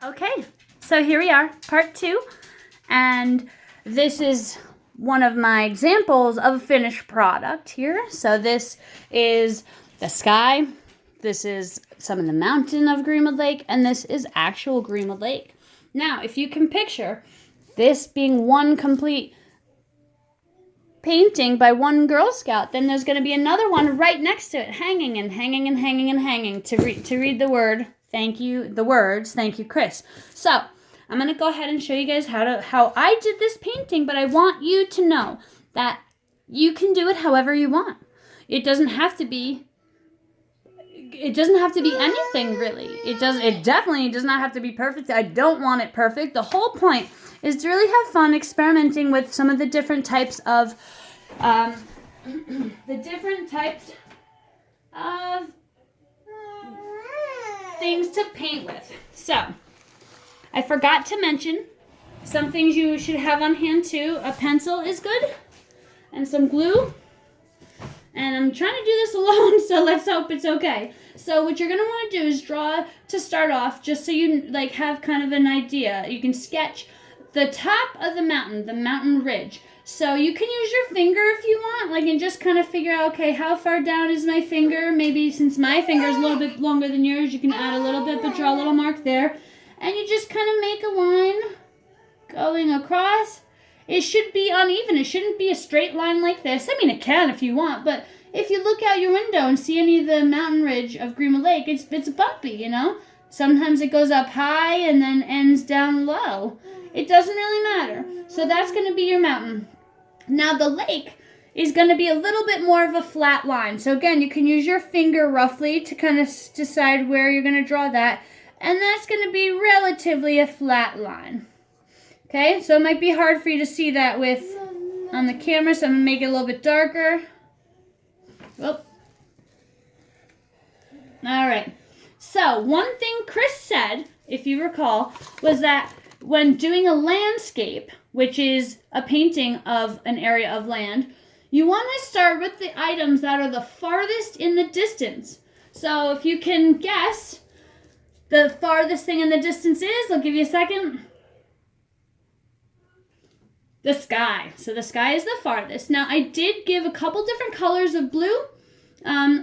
Okay, so here we are, part 2, and this is one of my examples of a finished product here. So this is the sky, this is some of the mountain of Greenwood Lake, and this is actual Greenwood Lake. Now, if you can picture this being one complete painting by one Girl Scout, then there's going to be another one right next to it, hanging and hanging and hanging and hanging to read the word. Thank you, the words. Thank you, Chris. So I'm going to go ahead and show you guys how I did this painting, but I want you to know that you can do it however you want. It doesn't have to be anything really. It definitely does not have to be perfect. I don't want it perfect. The whole point is to really have fun experimenting with some of the different types of things to paint with. So, I forgot to mention some things you should have on hand too. A pencil is good, and some glue. And I'm trying to do this alone, so let's hope it's okay. So what you're going to want to do is draw to start off, just so you have kind of an idea. You can sketch the top of the mountain ridge. So you can use your finger if you want, and just kind of figure out, okay, how far down is my finger? Maybe since my finger is a little bit longer than yours, you can add a little bit, but draw a little mark there. And you just kind of make a line going across. It should be uneven. It shouldn't be a straight line like this. I mean, it can if you want, but if you look out your window and see any of the mountain ridge of Greenwood Lake, it's bumpy, you know? Sometimes it goes up high and then ends down low. It doesn't really matter. So that's going to be your mountain. Now the lake is going to be a little bit more of a flat line. So again, you can use your finger roughly to kind of decide where you're going to draw that. And that's going to be relatively a flat line. Okay, so it might be hard for you to see that on the camera, so I'm going to make it a little bit darker. Whoop. All right. So one thing Chris said, if you recall, was that when doing a landscape, which is a painting of an area of land, you want to start with the items that are the farthest in the distance. So if you can guess the farthest thing in the distance is, I'll give you a second. The sky. So the sky is the farthest. Now, I did give a couple different colors of blue.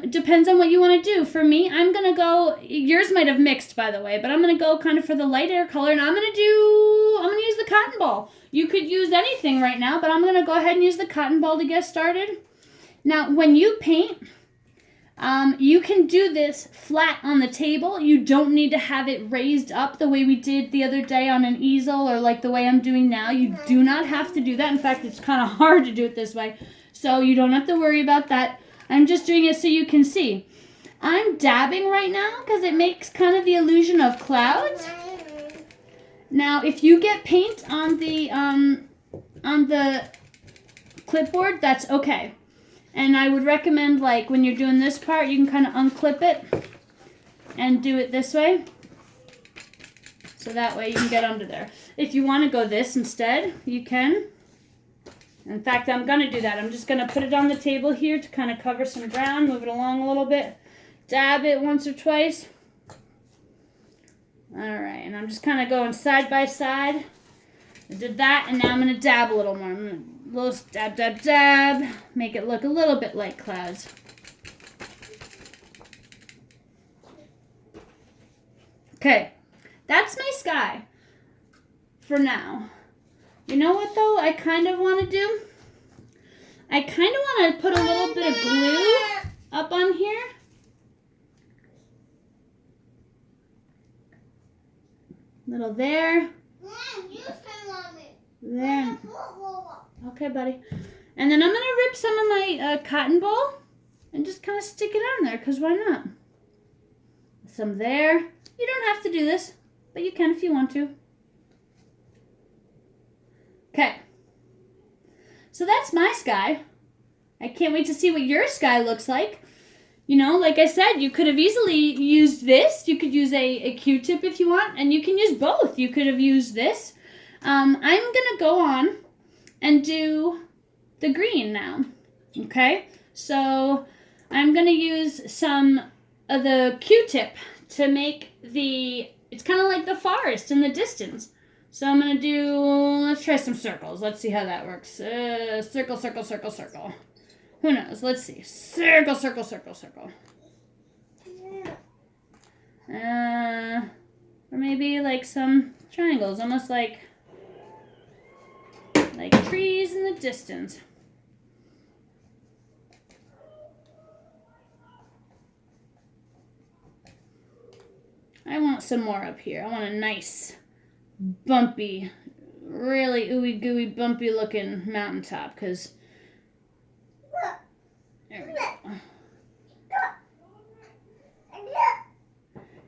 Depends on what you want to do. For me, I'm going to go, yours might have mixed, by the way, but I'm going to go kind of for the lighter color, and I'm going to use the cotton ball. You could use anything right now, but I'm going to go ahead and use the cotton ball to get started. Now, when you paint, you can do this flat on the table. You don't need to have it raised up the way we did the other day on an easel or like the way I'm doing now. You do not have to do that. In fact, it's kind of hard to do it this way. So you don't have to worry about that. I'm just doing it so you can see. I'm dabbing right now because it makes kind of the illusion of clouds. Now, if you get paint on the clipboard, that's okay. And I would recommend, when you're doing this part, you can kind of unclip it and do it this way. So that way you can get under there. If you want to go this instead, you can. In fact, I'm going to do that. I'm just going to put it on the table here to kind of cover some ground, move it along a little bit, dab it once or twice. All right, and I'm just kind of going side by side. I did that, and now I'm going to dab a little more. I'm going to little dab, dab, dab. Make it look a little bit like clouds. Okay, that's my sky for now. You know what, though, I kind of want to do? I kind of want to put a little bit of glue up on here. Little there. There. Okay, buddy. And then I'm going to rip some of my cotton ball and just kind of stick it on there, because why not? Some there. You don't have to do this, but you can if you want to. Okay. So that's my sky. I can't wait to see what your sky looks like. You know, like I said, you could have easily used this. You could use a Q-tip if you want, and you can use both. You could have used this. I'm going to go on and do the green now. Okay? So I'm going to use some of the Q-tip to make the it's kind of like the forest in the distance. So I'm going to do, let's try some circles. Let's see how that works. Circle, circle, circle, circle. Who knows? Let's see. Circle, circle, circle, circle. Or maybe like some triangles, almost like trees in the distance. I want some more up here. I want a nice, bumpy, really ooey gooey, bumpy looking mountaintop, because there we go.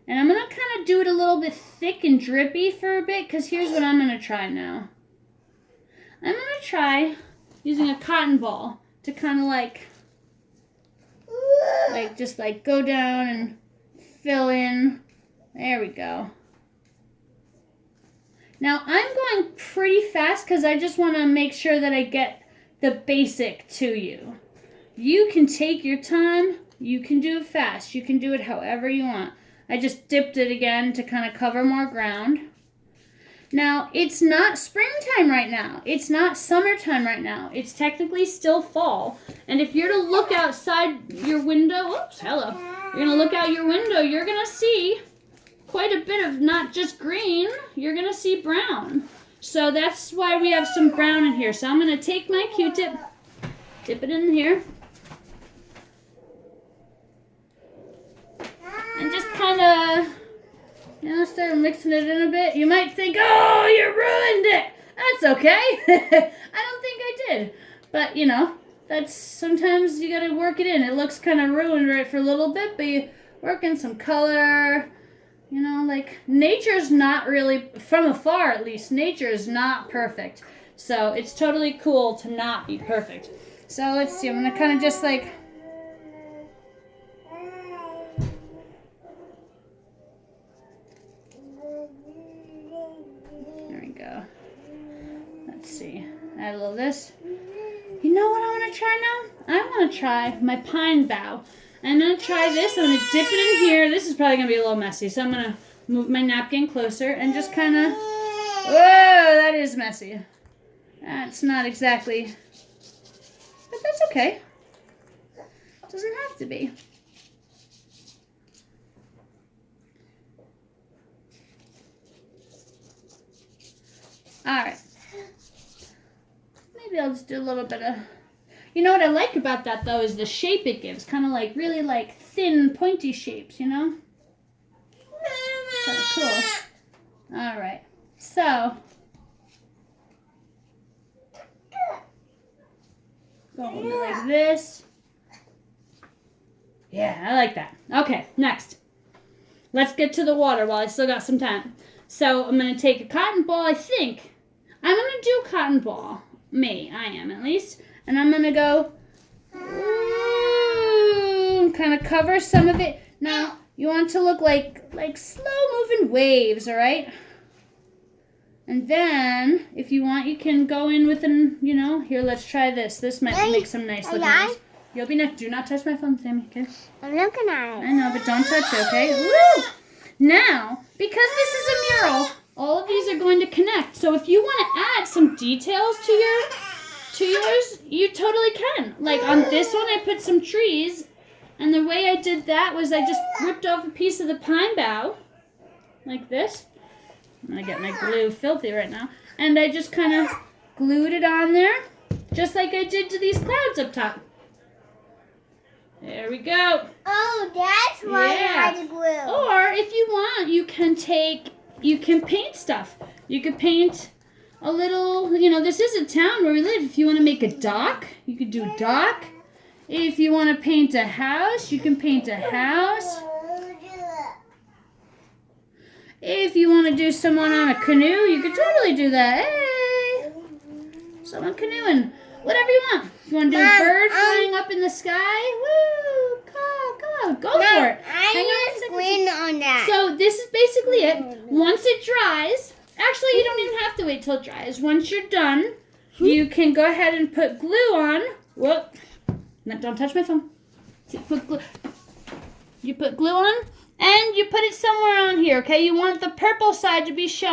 And I'm going to kind of do it a little bit thick and drippy for a bit, because here's what I'm going to try now. I'm going to try using a cotton ball to kind of like just like go down and fill in. There we go. Now I'm going pretty fast because I just want to make sure that I get the basic to you. You can take your time. You can do it fast. You can do it however you want. I just dipped it again to kind of cover more ground. Now, it's not springtime right now. It's not summertime right now. It's technically still fall. And if you're to look outside your window, oops, hello. You're going to look out your window, you're going to see quite a bit of not just green, you're going to see brown. So that's why we have some brown in here. So I'm going to take my Q-tip, dip it in here, and just kind of, start mixing it in a bit. You might think, oh, you ruined it. That's okay. I don't think I did. But, that's sometimes you got to work it in. It looks kind of ruined right for a little bit, but you work in some color. Like nature's not really, from afar at least, nature is not perfect. So it's totally cool to not be perfect. So let's see. I'm going to kind of just like... Go. Let's see. Add a little of this. You know what I want to try now? I want to try my pine bough. I'm going to try this. I'm going to dip it in here. This is probably going to be a little messy, so I'm going to move my napkin closer and just kind of... Whoa, that is messy. That's not exactly... But that's okay. It doesn't have to be. Alright. Maybe I'll just do a little bit of... You know what I like about that, though, is the shape it gives. Kind of like, really like thin, pointy shapes, Kind of cool. Alright. So. Going like this. Yeah, I like that. Okay, next. Let's get to the water while I still got some time. So I'm going to take a cotton ball, I think. I'm going to do cotton ball. I am at least. And I'm going to go, kind of cover some of it. Now, you want it to look like slow moving waves, all right? And then, if you want, you can go in with here, let's try this. This might make some nice looking waves. You'll be next. Do not touch my phone, Sammy, okay? I'm looking at it. I know, but don't touch it, okay? Woo! Now, because this is a mural, all of these are going to connect. So if you want to add some details to yours, you totally can. Like on this one, I put some trees, and the way I did that was I just ripped off a piece of the pine bough, like this. I'm gonna get my glue filthy right now, and I just kind of glued it on there, just like I did to these clouds up top. There we go. Oh, that's why I had to glue. Or if you want, you can paint stuff. You could paint a little, this is a town where we live. If you want to make a dock, you could do a dock. If you want to paint a house, you can paint a house. If you want to do someone on a canoe, you could totally do that. Hey! Someone canoeing. Whatever you want. You want to do a bird flying up in the sky? Woo! Go for it. I use green on that. So this is basically it. Once it dries, actually you don't even have to wait till it dries. Once you're done, you can go ahead and put glue on. Whoop. No, don't touch my phone. You put glue on, And you put it somewhere on here, okay? You want the purple side to be shown.